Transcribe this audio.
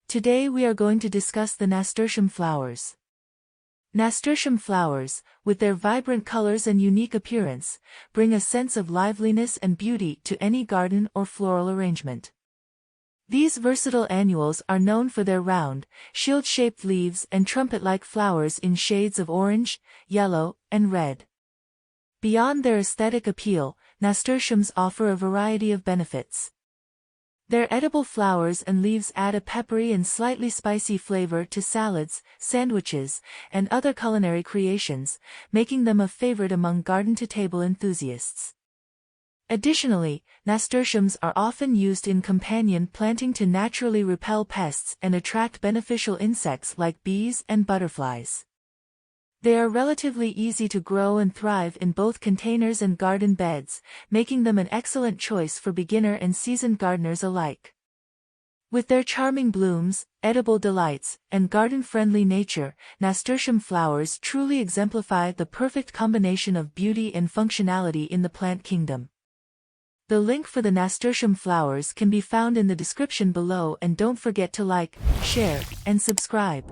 Today we are going to discuss the nasturtium flowers. Nasturtium flowers, with their vibrant colors and unique appearance, bring a sense of liveliness and beauty to any garden or floral arrangement. These versatile annuals are known for their round, shield-shaped leaves and trumpet-like flowers in shades of orange, yellow, and red. Beyond their aesthetic appeal, nasturtiums offer a variety of benefits. Their edible flowers and leaves add a peppery and slightly spicy flavor to salads, sandwiches, and other culinary creations, making them a favorite among garden-to-table enthusiasts. Additionally, nasturtiums are often used in companion planting to naturally repel pests and attract beneficial insects like bees and butterflies. They are relatively easy to grow and thrive in both containers and garden beds, making them an excellent choice for beginner and seasoned gardeners alike. With their charming blooms, edible delights, and garden-friendly nature, nasturtium flowers truly exemplify the perfect combination of beauty and functionality in the plant kingdom. The link for the nasturtium flowers can be found in the description below, and don't forget to like, share, and subscribe.